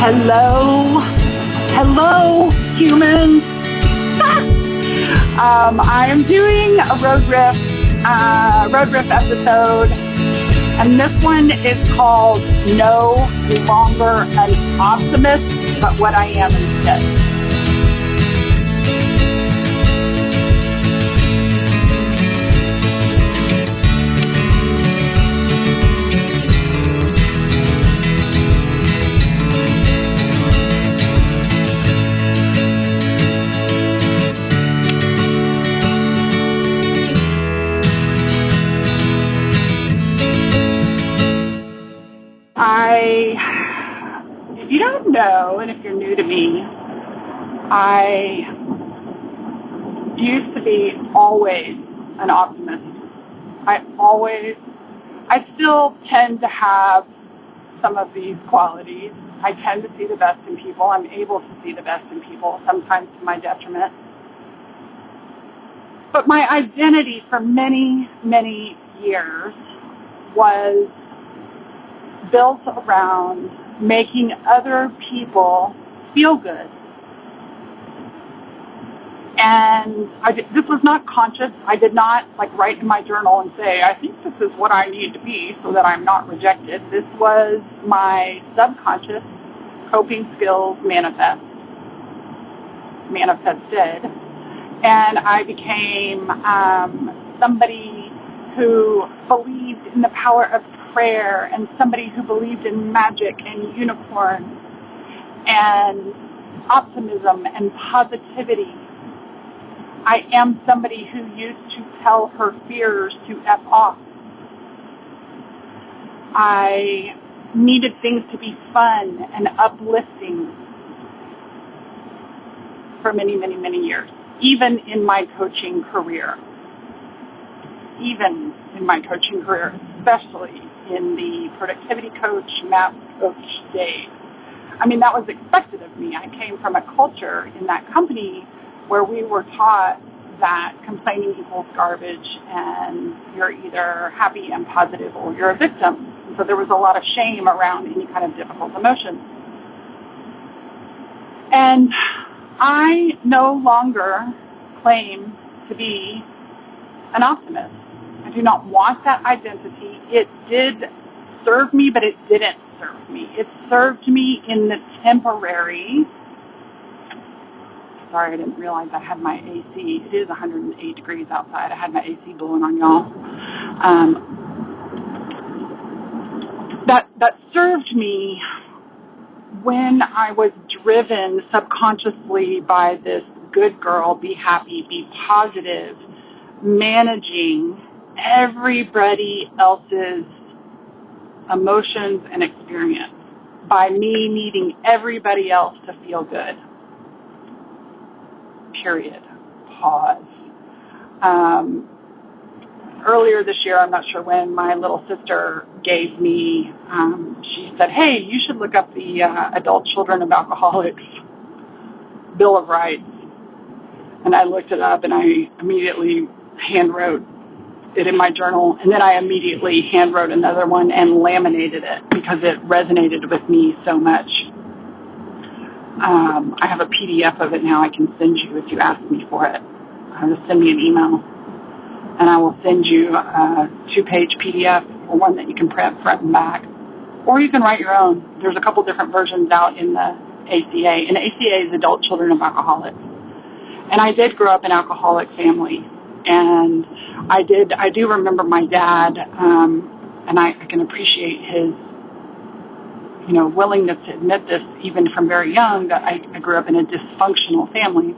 Hello, hello, humans. I am doing a road riff episode, and this one is called No Longer an Optimist, but What I Am Instead. If you don't know, and if you're new to me, I used to be always an optimist. I still tend to have some of these qualities. I tend to see the best in people. I'm able to see the best in people, sometimes to my detriment. But my identity for many, many years was built around making other people feel good. And this was not conscious. I did not write in my journal and say, I think this is what I need to be so that I'm not rejected. This was my subconscious coping skills manifested. And I became somebody who believed in the power of prayer, and somebody who believed in magic and unicorns and optimism and positivity. I am somebody who used to tell her fears to F off. I needed things to be fun and uplifting for many, many, many years, even in my coaching career. Especially in the productivity coach, map coach days. I mean, that was expected of me. I came from a culture in that company where we were taught that complaining equals garbage and you're either happy and positive or you're a victim. So there was a lot of shame around any kind of difficult emotion. And I no longer claim to be an optimist. I do not want that identity. It did serve me, but it didn't serve me. It served me in the temporary. Sorry, I didn't realize I had my AC. It is 108 degrees outside. I had my AC blowing on y'all. That served me when I was driven subconsciously by this good girl, be happy, be positive, managing everybody else's emotions and experience by me needing everybody else to feel good. Period. Pause. Earlier this year, I'm not sure when, my little sister gave me, she said, hey, you should look up the Adult Children of Alcoholics Bill of Rights. And I looked it up and I immediately handwrote it in my journal, and then I immediately handwrote another one and laminated it because it resonated with me so much. I have a PDF of it now I can send you if you ask me for it. Just send me an email, and I will send you a 2-page PDF or one that you can print front and back, or you can write your own. There's a couple different versions out in the ACA, and ACA is Adult Children of Alcoholics. And I did grow up in an alcoholic family. And I do remember my dad, and I can appreciate his, willingness to admit this even from very young, that I grew up in a dysfunctional family.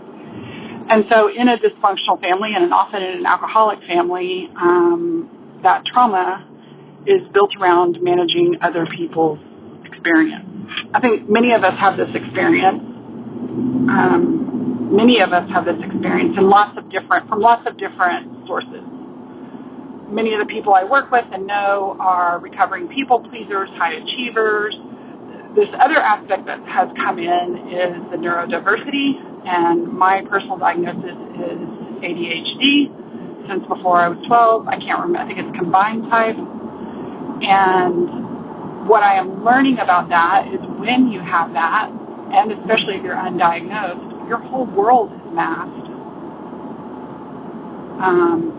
And so in a dysfunctional family, and often in an alcoholic family, that trauma is built around managing other people's experience. I think many of us have this experience. From lots of different sources. Many of the people I work with and know are recovering people pleasers, high achievers. This other aspect that has come in is the neurodiversity, and my personal diagnosis is ADHD since before I was 12. I can't remember. I think it's combined type. And what I am learning about that is when you have that, and especially if you're undiagnosed, your whole world is masked.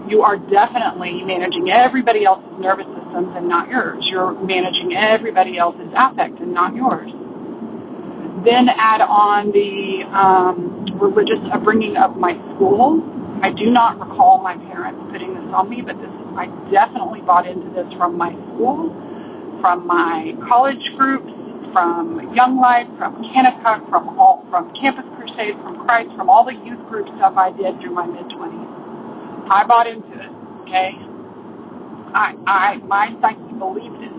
You are definitely managing everybody else's nervous systems and not yours. You're managing everybody else's affect and not yours. Then add on the religious upbringing of my school. I do not recall my parents putting this on me, but I definitely bought into this from my school, from my college groups, from Young Life, from Kanakuk, from Campus Crusade, from Christ, from all the youth group stuff I did through my mid-20s. I bought into it, okay? My psyche believed it.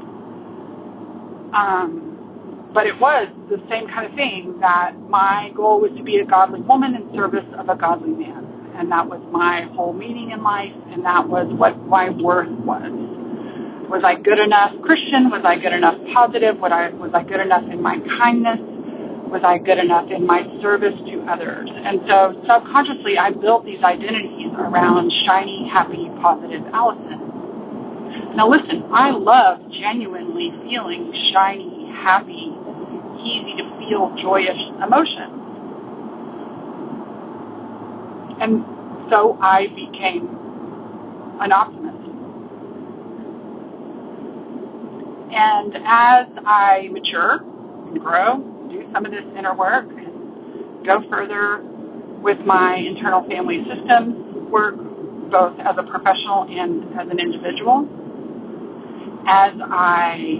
But it was the same kind of thing, that my goal was to be a godly woman in service of a godly man. And that was my whole meaning in life, and that was what my worth was. Was I good enough Christian? Was I good enough positive? Was I good enough in my kindness? Was I good enough in my service to others? And so subconsciously, I built these identities around shiny, happy, positive Allison. Now listen, I love genuinely feeling shiny, happy, easy to feel, joyous emotions. And so I became an optimist. And as I mature and grow, do some of this inner work, and go further with my internal family systems work, both as a professional and as an individual, as I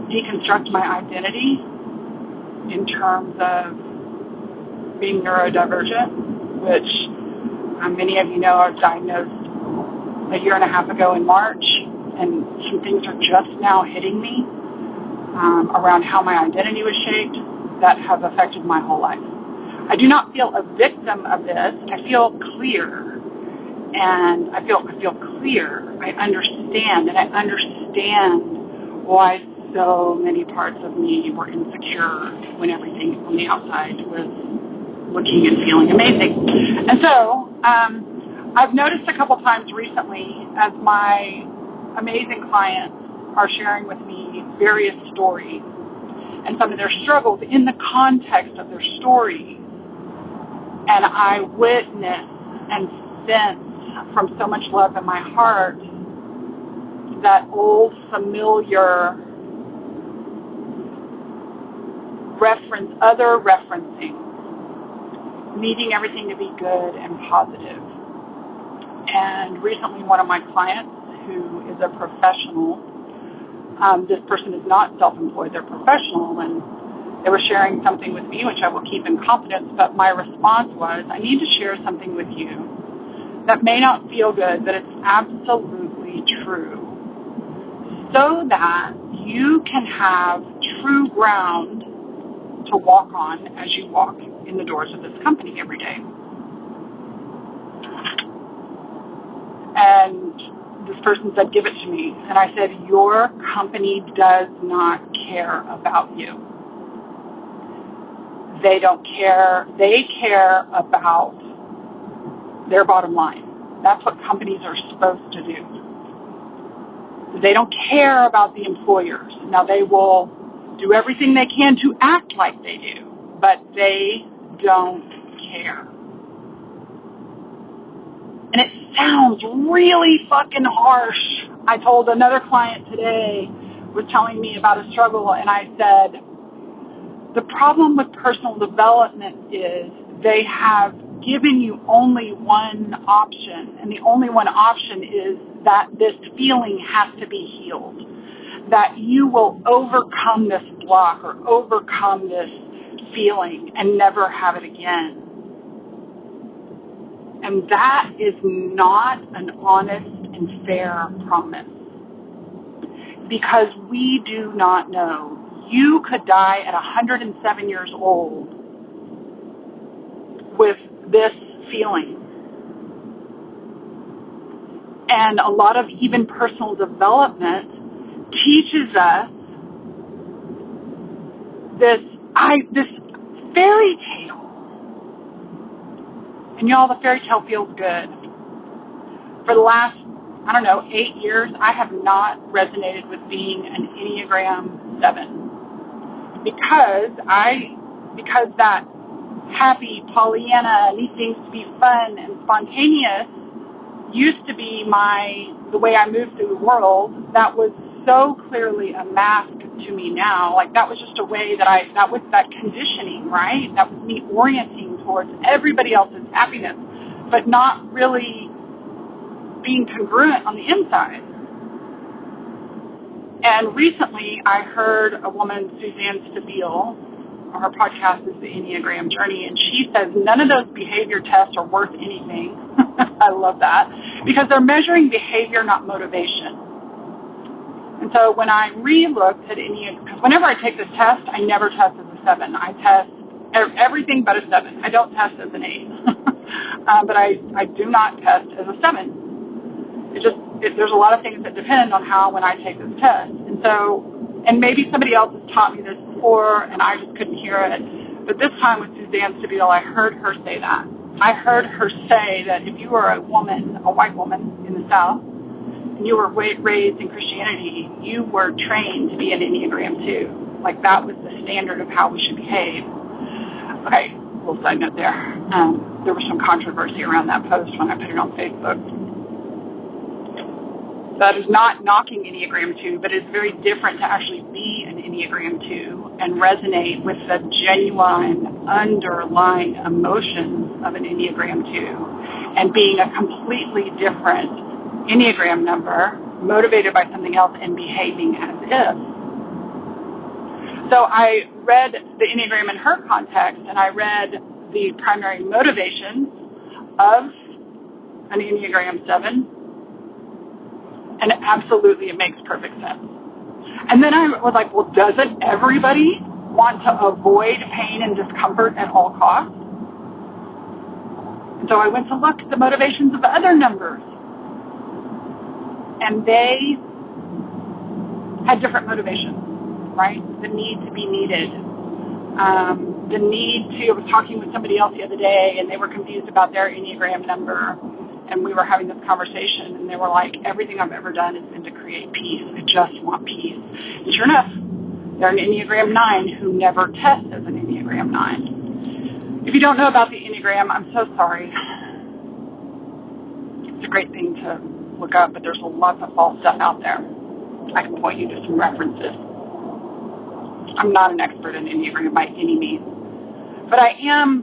deconstruct my identity in terms of being neurodivergent, which many of you know I was diagnosed a year and a half ago in March, and some things are just now hitting me around how my identity was shaped that have affected my whole life. I do not feel a victim of this. I feel clear, and I feel clear. I understand, and I understand why so many parts of me were insecure when everything on the outside was looking and feeling amazing. And so I've noticed a couple times recently, as my amazing clients are sharing with me various stories and some of their struggles in the context of their stories, and I witness and sense from so much love in my heart that old familiar other referencing, needing everything to be good and positive. And recently one of my clients, who is a professional, this person is not self-employed, they're professional, and they were sharing something with me, which I will keep in confidence, but my response was, I need to share something with you that may not feel good, but it's absolutely true, so that you can have true ground to walk on as you walk in the doors of this company every day. And this person said, give it to me. And I said, your company does not care about you. They don't care. They care about their bottom line. That's what companies are supposed to do. They don't care about the employers. Now, they will do everything they can to act like they do, but they don't care. And it sounds really fucking harsh. I told another client today, was telling me about a struggle, and I said, the problem with personal development is they have given you only one option, and the only one option is that this feeling has to be healed, that you will overcome this block or overcome this feeling and never have it again. And that is not an honest and fair promise, because we do not know. You could die at 107 years old with this feeling. And a lot of even personal development teaches us this fairy tale. And y'all, the fairy tale feels good. For the last, 8 years, I have not resonated with being an Enneagram 7. because that happy Pollyanna, neat things to be fun and spontaneous used to be the way I moved through the world. That was so clearly a mask to me now. Like, that was just a way that was that conditioning, right? That was me orienting towards everybody else's happiness, but not really being congruent on the inside. And recently I heard a woman, Suzanne Stabile, her podcast is The Enneagram Journey, and she says none of those behavior tests are worth anything. I love that, because they're measuring behavior, not motivation. And so when I re-looked at because whenever I take this test, I never test as a 7. I test everything but a 7. I don't test as an 8. But I do not test as a 7. There's a lot of things that depend on when I take this test. And maybe somebody else has taught me this before, and I just couldn't hear it. But this time with Suzanne Stabile, I heard her say that. I heard her say that if you were a white woman in the South, and you were raised in Christianity, you were trained to be an Enneagram 2. Like, that was the standard of how we should behave. Okay, little side note there. There was some controversy around that post when I put it on Facebook. That is not knocking Enneagram 2, but it's very different to actually be an Enneagram 2 and resonate with the genuine underlying emotions of an Enneagram 2 and being a completely different Enneagram number, motivated by something else and behaving as if. So I read the Enneagram in her context, and I read the primary motivations of an Enneagram 7, and absolutely it makes perfect sense. And then I was like, well, doesn't everybody want to avoid pain and discomfort at all costs? And so I went to look at the motivations of the other numbers. And they had different motivations, right? The need to be needed. I was talking with somebody else the other day, and they were confused about their Enneagram number. And we were having this conversation, and they were like, everything I've ever done has been to create peace. I just want peace. And sure enough, they're an Enneagram 9 who never tests as an Enneagram 9. If you don't know about the Enneagram, I'm so sorry. It's a great thing to look up, but there's lots of false stuff out there. I can point you to some references. I'm not an expert in Enneagram by any means, but I am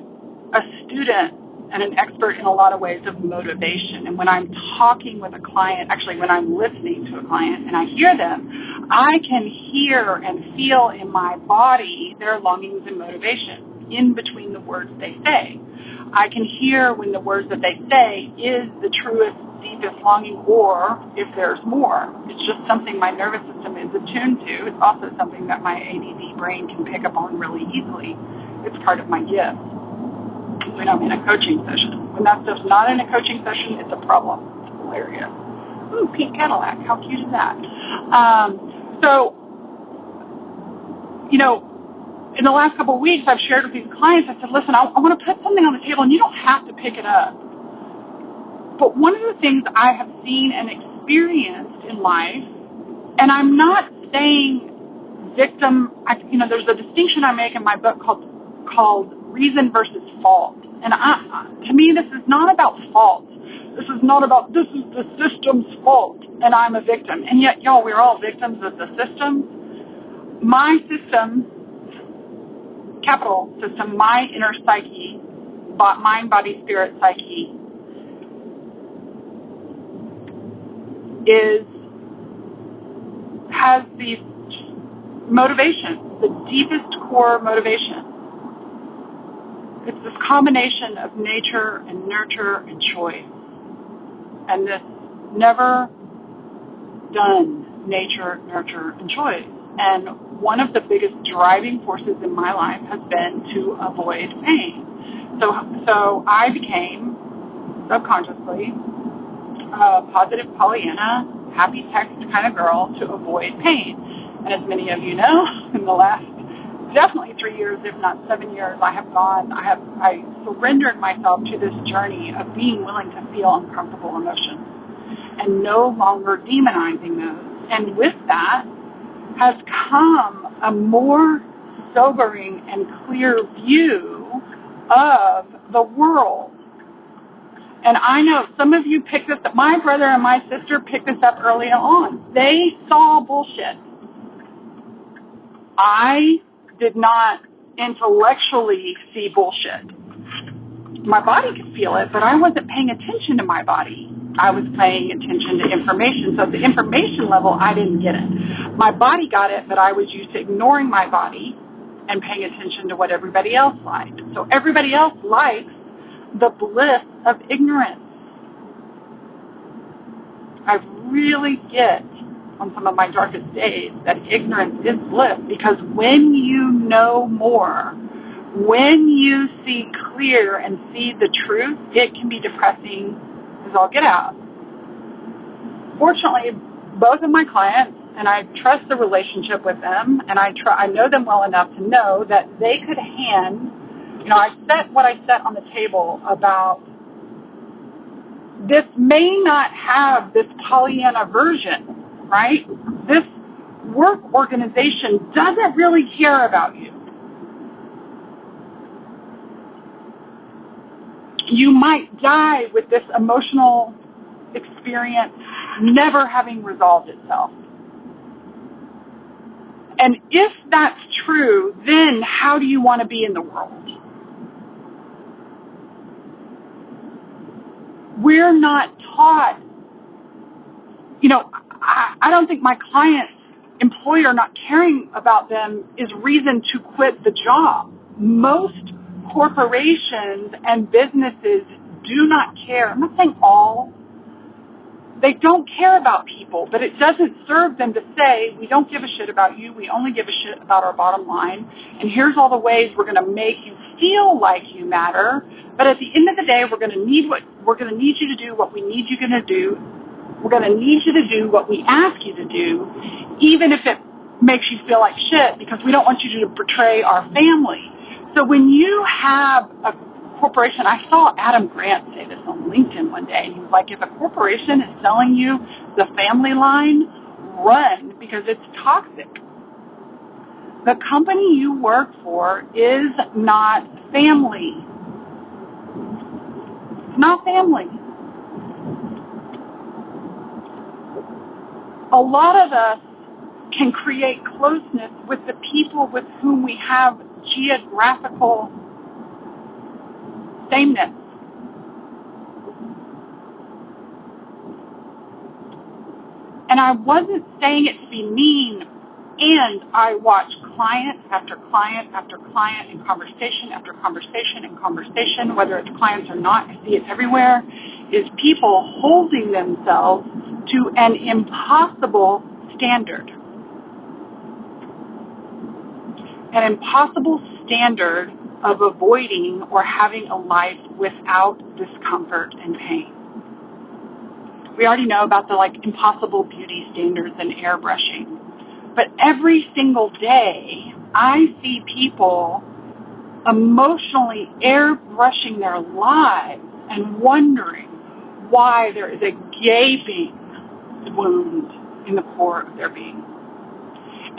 a student and an expert in a lot of ways of motivation. And when I'm talking with a client, actually when I'm listening to a client and I hear them, I can hear and feel in my body their longings and motivation in between the words they say. I can hear when the words that they say is the truest, deepest longing, or if there's more. It's just something my nervous system is attuned to. It's also something that my ADD brain can pick up on really easily. It's part of my gift when I'm in a coaching session. When that stuff's not in a coaching session, it's a problem. It's hilarious. Ooh, pink Cadillac. How cute is that? In the last couple of weeks, I've shared with these clients, I said, listen, I want to put something on the table, and you don't have to pick it up. But one of the things I have seen and experienced in life, and I'm not saying victim, there's a distinction I make in my book called reason versus fault. And to me, this is not about fault. This is not about, this is the system's fault, and I'm a victim. And yet, y'all, we're all victims of the system. My system, capital system, my inner psyche, mind, body, spirit psyche, has these motivations, the deepest core motivation. It's this combination of nature and nurture and choice. And this never done nature, nurture, and choice. And one of the biggest driving forces in my life has been to avoid pain. So I became, subconsciously, a positive Pollyanna, happy text kind of girl to avoid pain. And as many of you know, in the last definitely 3 years, if not 7 years, I surrendered myself to this journey of being willing to feel uncomfortable emotions and no longer demonizing those. And with that has come a more sobering and clear view of the world. And I know some of you picked this up. My brother and my sister picked this up early on. They saw bullshit. I did not intellectually see bullshit. My body could feel it, but I wasn't paying attention to my body. I was paying attention to information. So at the information level, I didn't get it. My body got it, but I was used to ignoring my body and paying attention to what everybody else liked. So everybody else likes the bliss of ignorance. I really get on some of my darkest days that ignorance is bliss, because when you know more, when you see clear and see the truth, it can be depressing as all get out. Fortunately, both of my clients, and I trust the relationship with them, and I know them well enough to know that they could hand, I set what I set on the table about this may not have this Pollyanna version, right? This work organization doesn't really care about you. You might die with this emotional experience never having resolved itself. And if that's true, then how do you want to be in the world? We're not taught, I don't think my client's employer not caring about them is reason to quit the job. Most corporations and businesses do not care. I'm not saying all. They don't care about people, but it doesn't serve them to say, we don't give a shit about you, we only give a shit about our bottom line, and here's all the ways we're going to make you feel like you matter, but at the end of the day, we're going to need you to do what we need you to do. We're going to need you to do what we ask you to do, even if it makes you feel like shit, because we don't want you to betray our family. So when you have a corporation, I saw Adam Grant say this on LinkedIn one day, and he was like, if a corporation is selling you the family line, run, because it's toxic. The company you work for is not family. It's not family. A lot of us can create closeness with the people with whom we have geographical sameness. And I wasn't saying it to be mean, and I watch client after client after client and conversation after conversation and conversation, whether it's clients or not, I see it everywhere, is people holding themselves to an impossible standard. An impossible standard of avoiding or having a life without discomfort and pain. We already know about the impossible beauty standards and airbrushing. But every single day, I see people emotionally airbrushing their lives and wondering why there is a gaping wound in the core of their being.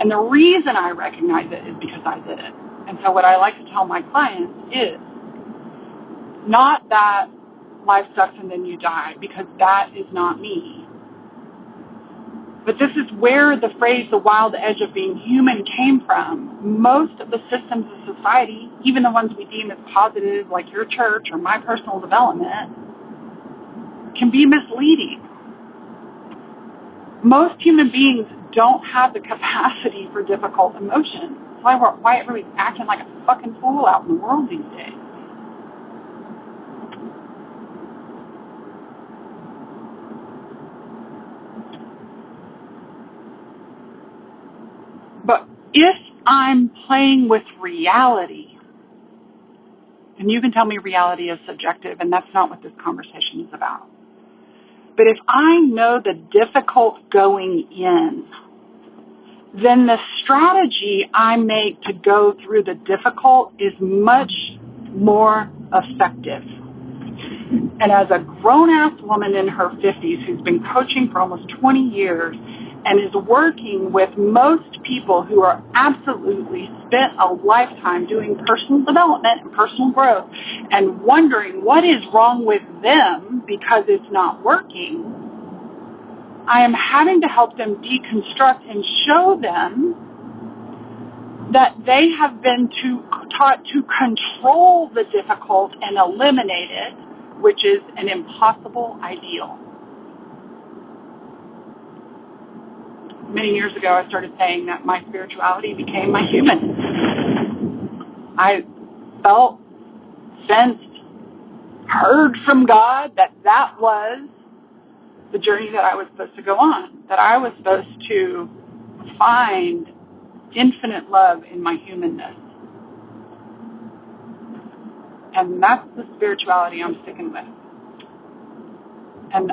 And the reason I recognize it is because I did it. And so what I like to tell my clients is not that life sucks and then you die, because that is not me. But this is where the phrase, the wild edge of being human, came from. Most of the systems of society, even the ones we deem as positive, like your church or my personal development, can be misleading. Most human beings don't have the capacity for difficult emotions. That's why everybody's acting like a fucking fool out in the world these days. But if I'm playing with reality, and you can tell me reality is subjective, and that's not what this conversation is about. But if I know the difficult going in, then the strategy I make to go through the difficult is much more effective. And as a grown-ass woman in her 50s who's been coaching for almost 20 years and is working with most people who are absolutely spent a lifetime doing personal development and personal growth and wondering what is wrong with them because it's not working, I am having to help them deconstruct and show them that they have been taught to control the difficult and eliminate it, which is an impossible ideal. Many years ago, I started saying that my spirituality became my human. I felt, sensed, heard from God that was the journey that I was supposed to go on, that I was supposed to find infinite love in my humanness. And that's the spirituality I'm sticking with. And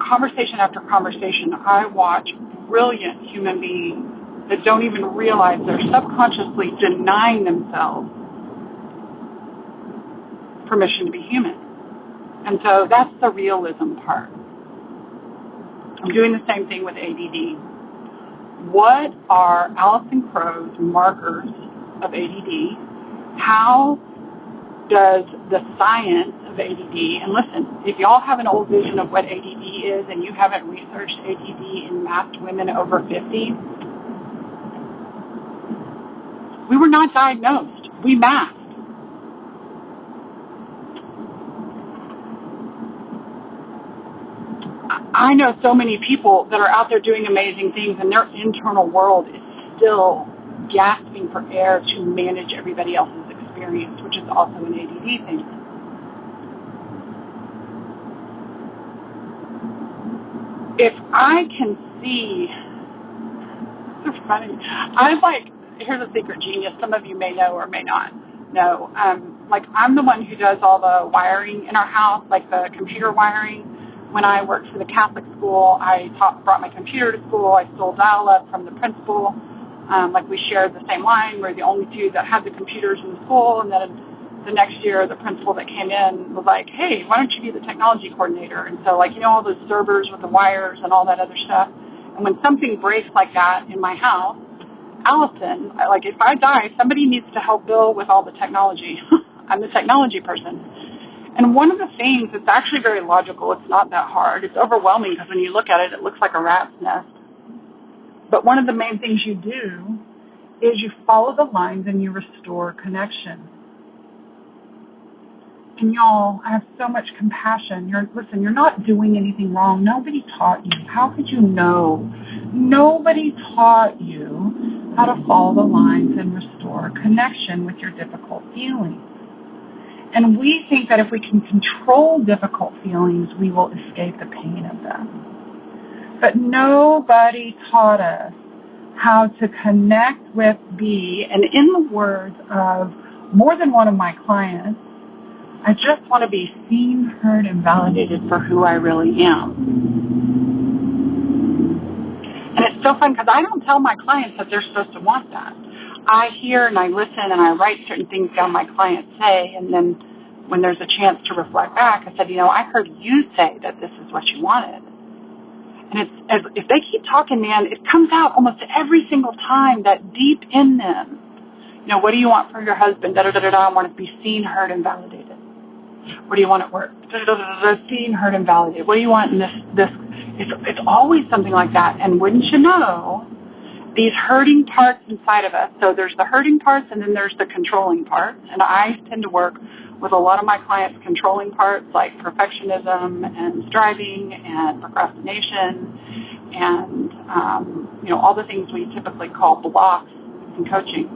conversation after conversation, I watch brilliant human beings that don't even realize they're subconsciously denying themselves permission to be human. And so that's the realism part. I'm doing the same thing with ADD. What are Allison Crow's markers of ADD? How does the science of ADD, and listen, if y'all have an old vision of what ADD is and you haven't researched ADD in masked women over 50, we were not diagnosed. We masked. I know so many people that are out there doing amazing things and their internal world is still gasping for air to manage everybody else's experience, which is also an ADD thing. If I can see, it's funny, here's a secret genius some of you may know or may not know. I'm the one who does all the wiring in our house, like the computer wiring. When I worked for the Catholic school, I brought my computer to school. I stole dial-up from the principal. We shared the same line. We're the only two that had the computers in the school. And then the next year, the principal that came in was like, hey, why don't you be the technology coordinator? And so, all those servers with the wires and all that other stuff. And when something breaks like that in my house, Allison, if I die, somebody needs to help Bill with all the technology. I'm the technology person. And one of the things, it's actually very logical. It's not that hard. It's overwhelming because when you look at it, it looks like a rat's nest. But one of the main things you do is you follow the lines and you restore connection. And y'all, I have so much compassion. You're not doing anything wrong. Nobody taught you. How could you know? Nobody taught you how to follow the lines and restore connection with your difficult feelings. And we think that if we can control difficult feelings, we will escape the pain of them. But nobody taught us how to connect with, and in the words of more than one of my clients, I just want to be seen, heard, and validated for who I really am. And it's so fun because I don't tell my clients that they're supposed to want that. I hear and I listen and I write certain things down my clients say, and then when there's a chance to reflect back, I said, I heard you say that this is what you wanted. And if they keep talking, man, it comes out almost every single time that deep in them, what do you want for your husband? I want to be seen, heard, and validated. What do you want at work? Seen, heard, and validated. What do you want in this? It's always something like that. And wouldn't you know, these hurting parts inside of us, so there's the hurting parts and then there's the controlling parts. And I tend to work with a lot of my clients' controlling parts like perfectionism and striving and procrastination and, all the things we typically call blocks in coaching.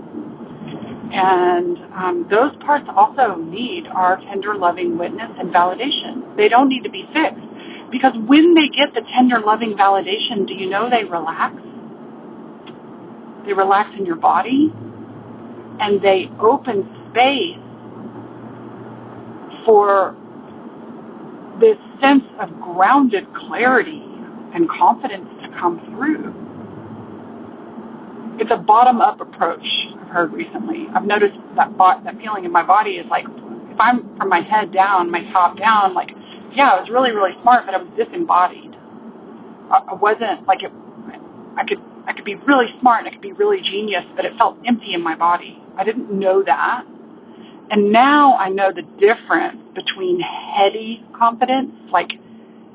And those parts also need our tender, loving witness and validation. They don't need to be fixed because when they get the tender, loving validation, do you know they relax? They relax in your body, and they open space for this sense of grounded clarity and confidence to come through. It's a bottom-up approach I've heard recently. I've noticed that feeling in my body is like, if I'm from my head down, my top down, I was really, really smart, but I was disembodied. I wasn't I could be really smart and I could be really genius, but it felt empty in my body. I didn't know that. And now I know the difference between heady confidence, like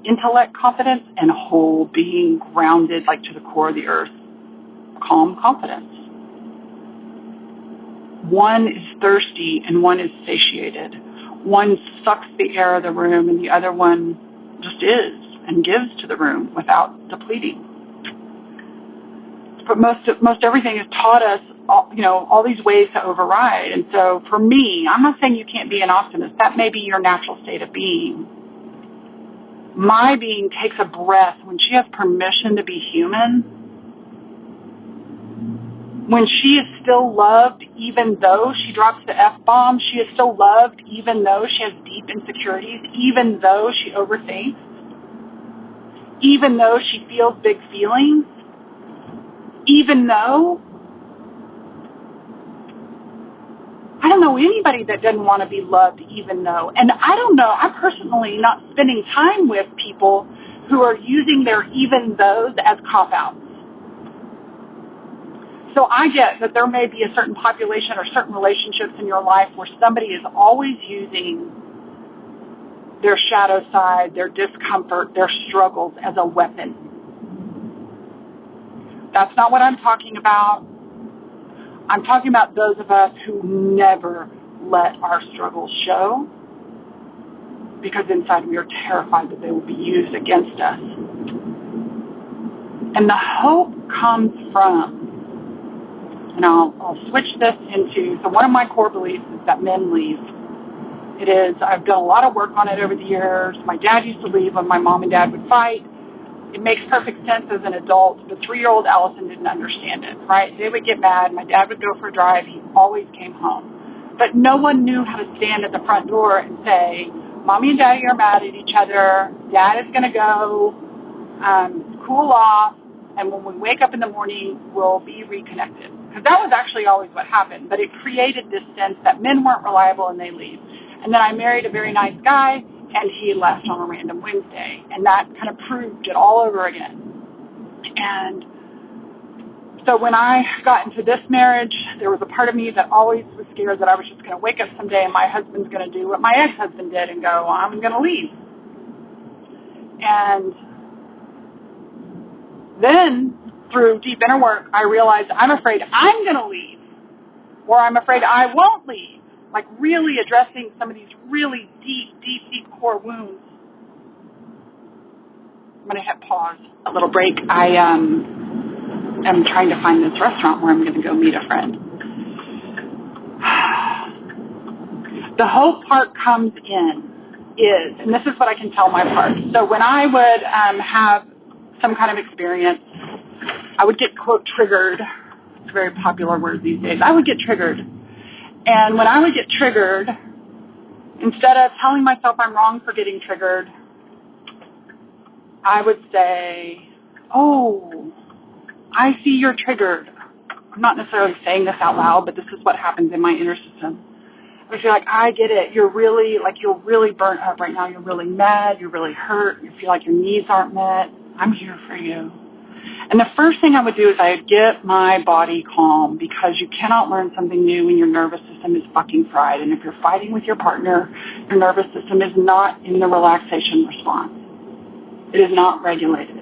intellect confidence, and whole being grounded, like to the core of the earth, calm confidence. One is thirsty and one is satiated. One sucks the air of the room and the other one just is and gives to the room without depleting. But most everything has taught us, all these ways to override. And so for me, I'm not saying you can't be an optimist. That may be your natural state of being. My being takes a breath when she has permission to be human, when she is still loved even though she drops the F-bomb, she is still loved even though she has deep insecurities, even though she overthinks, even though she feels big feelings, even though. I don't know anybody that doesn't want to be loved even though. And I don't know, I'm personally not spending time with people who are using their even those as cop-outs. So I get that there may be a certain population or certain relationships in your life where somebody is always using their shadow side, their discomfort, their struggles as a weapon. That's not what I'm talking about. I'm talking about those of us who never let our struggles show because inside we are terrified that they will be used against us. And the hope comes from, and I'll switch this into, so one of my core beliefs is that men leave. It is, I've done a lot of work on it over the years. My dad used to leave when my mom and dad would fight. It makes perfect sense as an adult, but 3-year-old Allison didn't understand it, right? They would get mad. My dad would go for a drive. He always came home. But no one knew how to stand at the front door and say, Mommy and Daddy are mad at each other. Dad is going to go cool off. And when we wake up in the morning, we'll be reconnected. Because that was actually always what happened. But it created this sense that men weren't reliable and they leave. And then I married a very nice guy, and he left on a random Wednesday. And that kind of proved it all over again. And so when I got into this marriage, there was a part of me that always was scared that I was just going to wake up someday and my husband's going to do what my ex-husband did and go, I'm going to leave. And then through deep inner work, I realized I'm afraid I'm going to leave, or I'm afraid I won't leave. Like really addressing some of these really deep core wounds. I'm going to hit pause. A little break. I am trying to find this restaurant where I'm going to go meet a friend. The hope part comes in is, and this is what I can tell my part. So when I would have some kind of experience, I would get, quote, triggered. It's a very popular word these days. I would get triggered. And when I would get triggered, instead of telling myself I'm wrong for getting triggered, I would say, oh, I see you're triggered. I'm not necessarily saying this out loud, but this is what happens in my inner system. I feel like, I get it. You're really burnt up right now. You're really mad. You're really hurt. You feel like your needs aren't met. I'm here for you. And the first thing I would do is I would get my body calm, because you cannot learn something new when your nervous system is fucking fried. And if you're fighting with your partner, your nervous system is not in the relaxation response. It is not regulated.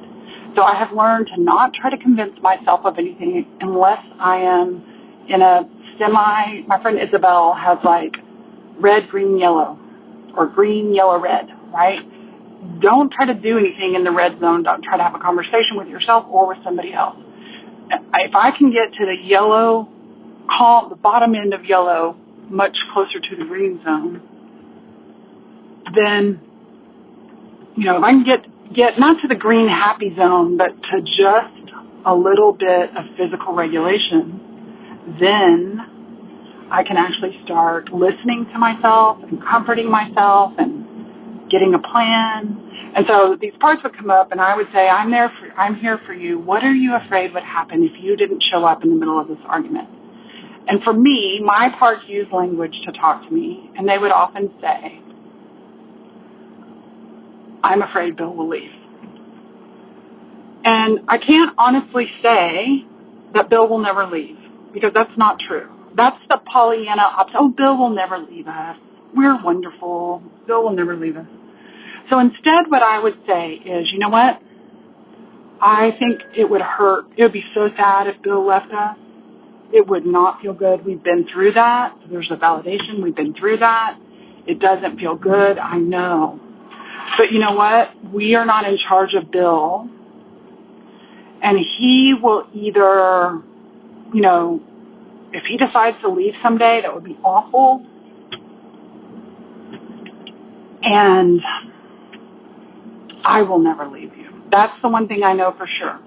So I have learned to not try to convince myself of anything unless I am in a my friend Isabel has like red, green, yellow, or green, yellow, red, right? Don't try to do anything in the red zone. Don't try to have a conversation with yourself or with somebody else. If I can get to the yellow, the bottom end of yellow, much closer to the green zone, then, if I can get not to the green happy zone, but to just a little bit of physical regulation, then I can actually start listening to myself and comforting myself and getting a plan. And so these parts would come up, and I would say, I'm here for you. What are you afraid would happen if you didn't show up in the middle of this argument? And for me, my parts use language to talk to me, and they would often say, I'm afraid Bill will leave. And And I can't honestly say that Bill will never leave, because that's not true. That's the Pollyanna option. Oh, Bill will never leave us. We're wonderful. Bill will never leave us. So instead, what I would say is, you know what? I think it would hurt. It would be so sad if Bill left us. It would not feel good. We've been through that. There's a validation. We've been through that. It doesn't feel good. I know. But you know what? We are not in charge of Bill. And he will either, you know, if he decides to leave someday, that would be awful. And I will never leave you. That's the one thing I know for sure.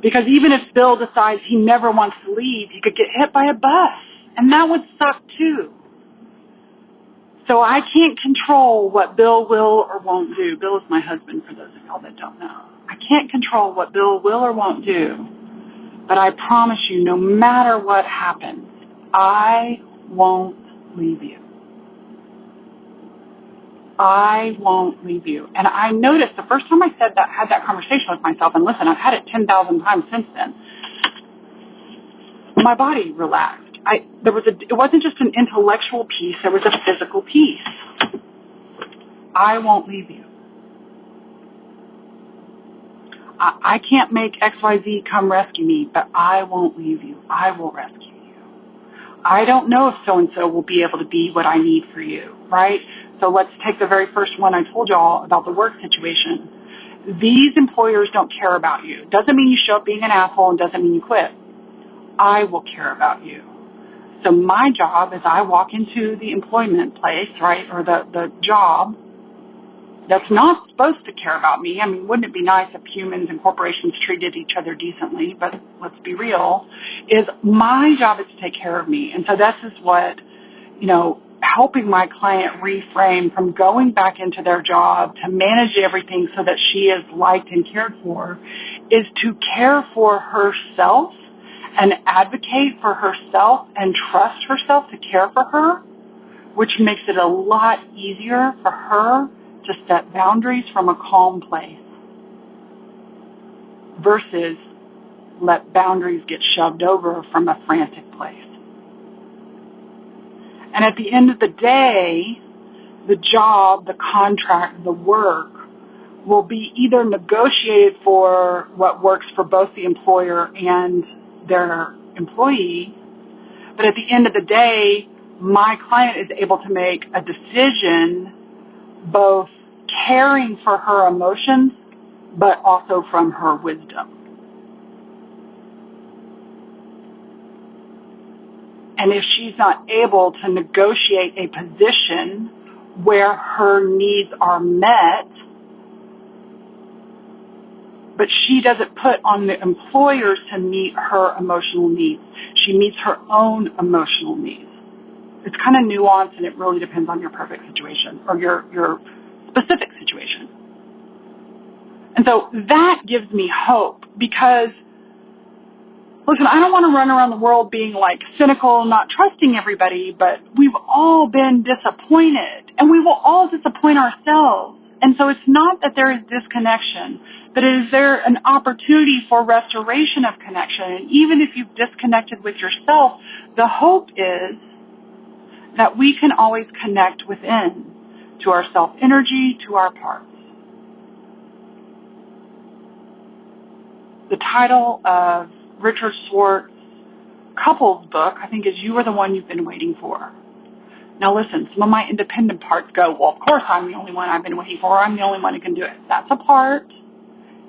Because even if Bill decides he never wants to leave, he could get hit by a bus. And that would suck too. So I can't control what Bill will or won't do. Bill is my husband, for those of y'all that don't know. I can't control what Bill will or won't do. But I promise you, no matter what happens, I won't leave you. I won't leave you. And I noticed the first time I said that, had that conversation with myself, and listen, I've had it 10,000 times since then, my body relaxed. It wasn't just an intellectual piece, there was a physical piece. I won't leave you. I can't make XYZ come rescue me, but I won't leave you. I will rescue you. I don't know if so-and-so will be able to be what I need for you, right? So let's take the very first one I told y'all about the work situation. These employers don't care about you. Doesn't mean you show up being an asshole and doesn't mean you quit. I will care about you. So my job is I walk into the employment place, right, or the job that's not supposed to care about me. I mean, wouldn't it be nice if humans and corporations treated each other decently? But let's be real, is my job is to take care of me. And so this is what, you know, helping my client reframe from going back into their job to manage everything so that she is liked and cared for is to care for herself and advocate for herself and trust herself to care for her, which makes it a lot easier for her to set boundaries from a calm place versus let boundaries get shoved over from a frantic place. And at the end of the day, the job, the contract, the work will be either negotiated for what works for both the employer and their employee, but at the end of the day, my client is able to make a decision both caring for her emotions, but also from her wisdom. And if she's not able to negotiate a position where her needs are met, but she doesn't put on the employers to meet her emotional needs, she meets her own emotional needs. It's kind of nuanced, and it really depends on your perfect situation or your specific situation. And so that gives me hope because, listen, I don't want to run around the world being like cynical, not trusting everybody, but we've all been disappointed and we will all disappoint ourselves. And so it's not that there is disconnection, but is there an opportunity for restoration of connection? And even if you've disconnected with yourself, the hope is that we can always connect within to our self-energy, to our parts. The title of Richard Swartz's couples book, I think, is You Are the One You've Been Waiting For. Now listen, some of my independent parts go, well, of course I'm the only one I've been waiting for. I'm the only one who can do it. That's a part,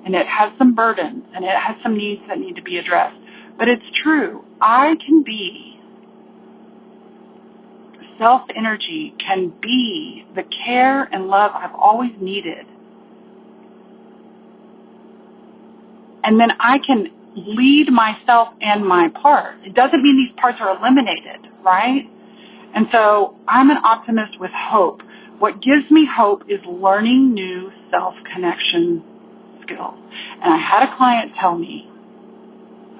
and it has some burdens, and it has some needs that need to be addressed. But it's true. I can be, self-energy can be the care and love I've always needed. And then I can lead myself and my part. It doesn't mean these parts are eliminated, right? And so I'm an optimist with hope. What gives me hope is learning new self-connection skills. And I had a client tell me,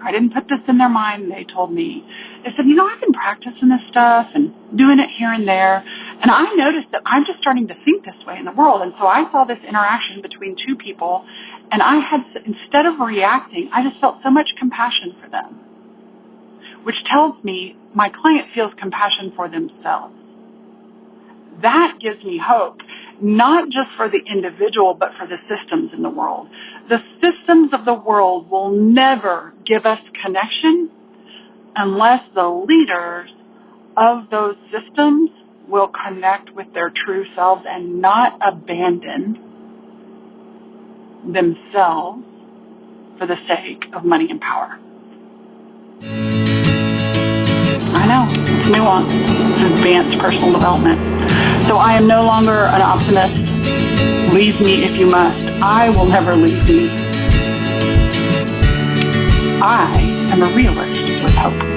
I didn't put this in their mind, they told me, they said, I've been practicing this stuff and doing it here and there, and I noticed that I'm just starting to think this way in the world. And so I saw this interaction between two people, And I had, instead of reacting, I just felt so much compassion for them, which tells me my client feels compassion for themselves. That gives me hope, not just for the individual, but for the systems in the world. The systems of the world will never give us connection unless the leaders of those systems will connect with their true selves and not abandon themselves for the sake of money and power. I know, it's nuanced. It's advanced personal development. So I am no longer an optimist. Leave me if you must. I will never leave me. I am a realist with hope.